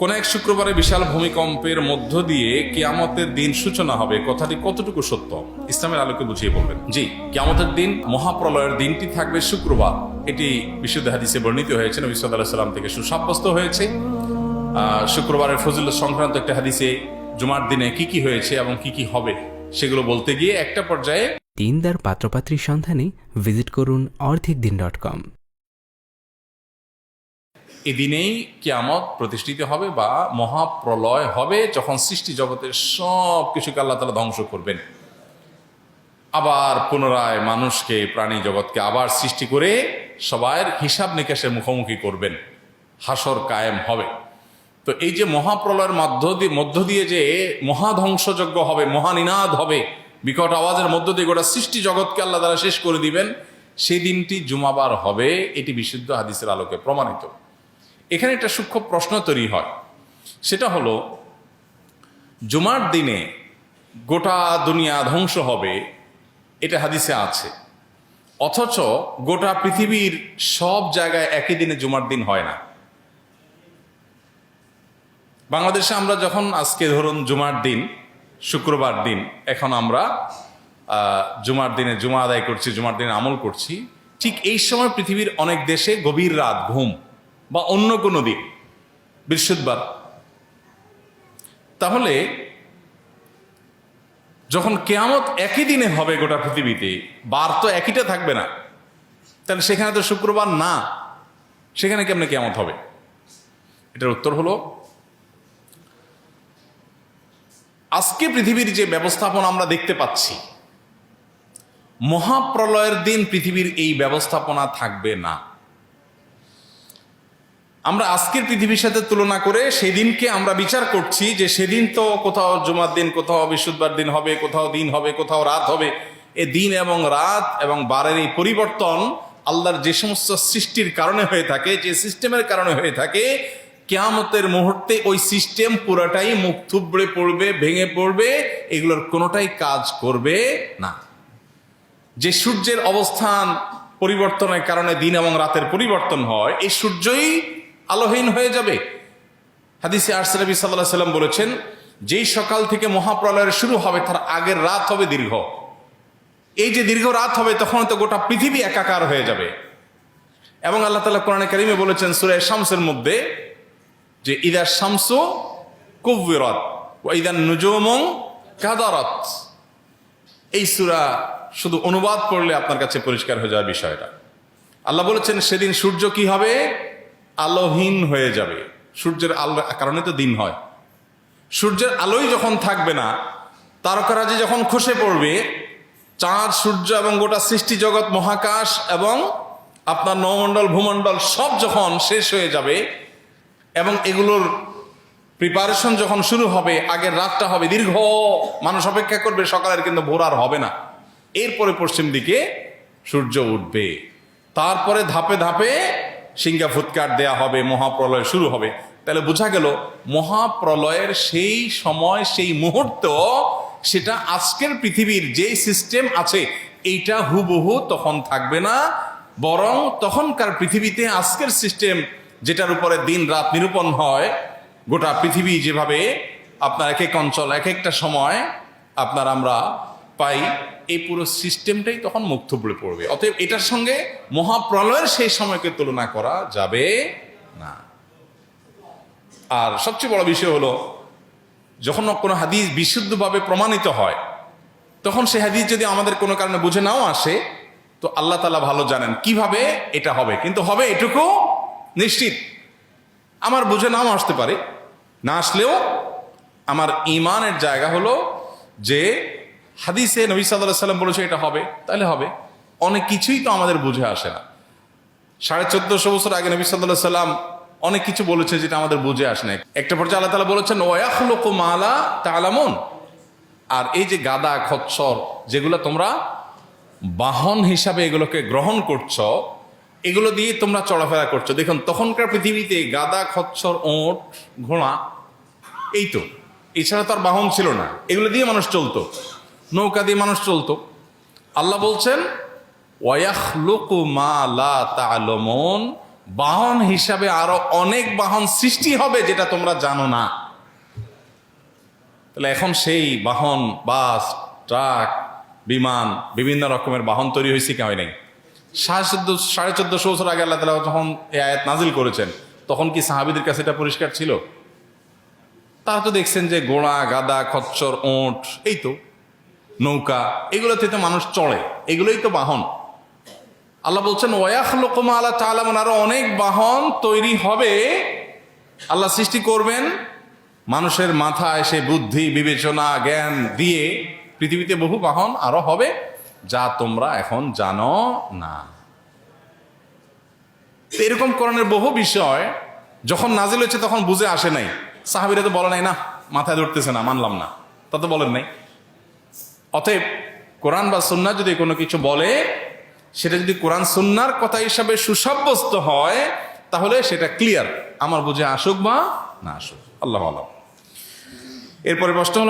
কোন এক শুক্রবারে বিশাল ভূমিকম্পের মধ্য দিয়ে কিয়ামতের দিন সূচনা হবে, কথাটি কতটুকু সত্য? ইসলামের আলোকে বুঝিয়ে বলবেন। জি, কিয়ামতের দিন, মহাপ্রলয়ের দিনটি থাকবে শুক্রবার। এটি বিশুদ্ধ হাদিসে বর্ণিত হয়েছে, নবী সাল্লাল্লাহু আলাইহি ওয়াসাল্লাম থেকে সুসাব্যস্ত হয়েছে। শুক্রবারের ফজিলত সংক্রান্ত একটা হাদিসে জুমার দিনে কি কি হয়েছে এবং কি কি হবে সেগুলো বলতে গিয়ে একটা পর্যায়ে দিনদার পাত্রপাত্রীর সন্ধানে ভিজিট করুন orthicdin.com। এদিনেই কিয়ামত প্রতিষ্ঠিত হবে বা মহাপ্রলয় হবে, যখন সৃষ্টি জগতের সব কিছুকে আল্লাহ তাআলা ধ্বংস করবেন, আবার পুনরায় মানুষকে, প্রাণী জগৎকে আবার সৃষ্টি করে সবার হিসাব নিকাশের মুখোমুখি করবেন, হাসর কায়েম হবে। তো এই যে মহাপ্রলয়ের মধ্য দিয়ে যে মহাধ্বংসযজ্ঞ হবে, মহানিনাদ হবে, বিকট আওয়াজের মধ্য দিয়ে গোটা সৃষ্টি জগৎকে আল্লাহ তাআলা শেষ করে দিবেন, সেই দিনটি জুমাবার হবে। এটি বিশুদ্ধ হাদিসের আলোকে প্রমাণিত। এখানে একটা সূক্ষ্ম প্রশ্ন তৈরি হয়, সেটা হলো, জুমার দিনে গোটা দুনিয়া ধ্বংস হবে, এটা হাদিসে আছে, অথচ গোটা পৃথিবীর সব জায়গায় একই দিনে জুমার দিন হয় না। বাংলাদেশে আমরা যখন আজকে ধরুন জুমার দিন, শুক্রবার দিন, এখন আমরা জুমার দিনে জুমা আদায় করছি, জুমার দিনে আমল করছি, ঠিক এই সময় পৃথিবীর অনেক দেশে গভীর রাত, ঘুম বা অন্য কোনো দিন, বৃহস্পতিবার। তাহলে যখন কিয়ামত একই দিনে হবে গোটা পৃথিবীতে, বার তো একইটা থাকবে না, তাহলে সেখানে তো শুক্রবার না, সেখানে কেমনে কিয়ামত হবে? এটার উত্তর হলো, আজকে পৃথিবীর যে ব্যবস্থাপনা আমরা দেখতে পাচ্ছি, মহাপ্রলয়ের দিন পৃথিবীর এই ব্যবস্থাপনা থাকবে না। আমরা আজকের পৃথিবীর সাথে তুলনা করে সেদিনকে আমরা বিচার করছি যে সেদিন তো কোথাও জুমার দিন, কোথাও বৃহস্পতিবার দিন হবে, কোথাও দিন হবে, কোথাও রাত হবে। এ দিন এবং রাত এবং বারের এই পরিবর্তন আল্লাহর যে সমস্ত সৃষ্টির কারণে হয়ে থাকে, যে সিস্টেমের কারণে হয়ে থাকে, কিয়ামতের মুহূর্তে ওই সিস্টেম পুরাটাই মুখ থুবড়ে পড়বে, ভেঙে পড়বে, এগুলোর কোনোটাই কাজ করবে না। যে সূর্যের অবস্থান পরিবর্তনের কারণে দিন এবং রাতের পরিবর্তন হয়, এই সূর্যই আলোহীন হয়ে যাবে। হাদিসে আসছে, নবী সাল্লাল্লাহু আলাইহি ওয়াসাল্লাম বলেছেন, যেই সকাল থেকে মহাপ্রলয়ের শুরু হবে তার আগের রাত হবে দীর্ঘ। এই যে দীর্ঘ রাত হবে, তখন তো গোটা পৃথিবী একাকার হয়ে যাবে। এবং আল্লাহ তাআলা কোরআনে কারিমে বলেছেন সূরা শামসের মধ্যে যে ইদা শামসু কুব্বিরাত ওয়া ইদা নুজুমু কাদারাত। এই সূরা শুধু অনুবাদ পড়লে আপনার কাছে পরিষ্কার হয়ে যাবে বিষয়টা। আল্লাহ বলেছেন সেদিন সূর্য কি হবে? আলোহীন হয়ে যাবে। সূর্যের আলোর কারণে তো দিন হয়। সূর্যের আলোই যখন থাকবে না, তারকারাজি যখন খসে পড়বে, চাঁদ, সূর্য এবং গোটা সৃষ্টি জগৎ, মহাকাশ এবং আপনার নবমণ্ডল, ভূমণ্ডল সব যখন শেষ হয়ে যাবে এবং এগুলোর প্রিপারেশন যখন শুরু হবে, আগের রাতটা হবে দীর্ঘ, মানুষ অপেক্ষা করবে সকালের, কিন্তু ভোর আর হবে না। এরপরে পশ্চিম দিকে সূর্য উঠবে, তারপরে ধাপে ধাপে সিংহা ফুৎকার দেয়া হবে, মহাপ্রলয় শুরু হবে। তাহলে বোঝা গেল মহাপ্রলয়ের সেই সময়, সেই মুহূর্ত, সেটা আজকের পৃথিবীর যে সিস্টেম আছে এইটা হুবহু তখন থাকবে না, বরং তখনকার পৃথিবীতে আজকের সিস্টেম, যেটার উপরে দিন রাত নিরূপণ হয়, গোটা পৃথিবী যেভাবে আপনার এক এক অঞ্চল, এক একটা সময় আপনার আমরা পাই, এই পুরো সিস্টেমটাই তখন মুখ থুবড়ে পড়বে। অতএব এটার সঙ্গে মহাপ্রলয়ের সেই সময়কে তুলনা করা যাবে না। আর সবচেয়ে বড় বিষয় হলো, যখন কোনো হাদিস বিশুদ্ধভাবে প্রমাণিত হয়, তখন সেই হাদিস যদি আমাদের কোনো কারণে বুঝে নাও আসে, তো আল্লাহ তাআলা ভালো জানেন কিভাবে এটা হবে, কিন্তু হবে এটুকু নিশ্চিত। আমার বুঝে নাও আসতে পারে, না আসলেও আমার ঈমানের জায়গা হলো যে হাদিসে নবী সাল্লাল্লাহু আলাইহি ওয়াসাল্লাম বলেছে এটা হবে, তাহলে হবে। অনেক কিছুই তো আমাদের বুঝে আসে না। 1450 বছর আগে নবী সাল্লাল্লাহু আলাইহি ওয়াসাল্লাম অনেক কিছু বলেছে যেটা আমাদের বুঝে আসে না। একটা পর্যায়ে আল্লাহ তাআলা বলেছেন ওয়া ইয়াখলুকু মা লা তা'লামুন। আর এই যে গাদা, খচ্চর, যেগুলো তোমরা বাহন হিসাবে এগুলোকে গ্রহণ করছো, এগুলো দিয়ে তোমরা চলাফেরা করছো। দেখুন তখনকার পৃথিবীতে গাদা, খচ্চর, ওঁট, ঘোড়া, এই তো, এছাড়া তো আর বাহন ছিল না। এগুলো দিয়ে মানুষ চলতো, নৌকা দিয়ে মানুষ চলতো। আল্লাহ বলছেন ওয়ায়াখলুকু মা লা তা'লামুন, বাহন হিসাবে আরো অনেক বাহন সৃষ্টি হবে যেটা তোমরা জানো না। তাহলে এখন সেই বাহন, বাস, ট্রাক, বিমান, বিভিন্ন রকমের বাহন তৈরি হয়েছে কি হয় নাই? 1450 বছর আগে আল্লাহ তাআলা যখন এই আয়াত নাজিল করেছেন, তখন কি সাহাবীদের কাছে এটা পরিষ্কার ছিল? তারা তো দেখছেন যে ঘোড়া, গাদা, খচ্চর, ওঁট, এই তো নৌকা, এগুলোতে তো মানুষ চড়ে, এগুলোই তো বাহন। আল্লাহ বলছেন ওয়াখলুকু মা লা তা'লামুন, আরো অনেক বাহন তৈরি হবে, আল্লাহ সৃষ্টি করবেন মানুষের মাথায় সে বুদ্ধি, বিবেচনা, জ্ঞান দিয়ে পৃথিবীতে বহু বাহন আরো হবে যা তোমরা এখন জানো না। তো এরকম কোরআনের বহু বিষয় যখন নাজিল হয়েছে তখন বুঝে আসে নাই। সাহাবীরা তো বলে নাই, না মাথায় ধরতেছে না, মানলাম না, তা তো বলেন নাই। অতএব কোরআন বা সুন্নাহ যদি কোনো কিছু বলে, সেটা যদি কোরআন সুন্নাহর কথা হিসাবে সুসাব্যস্ত হয়, তাহলে সেটা ক্লিয়ার, আমার বুঝে আসুক বা না আসুক, আল্লাহ আলাম। এরপরে প্রশ্ন হলো,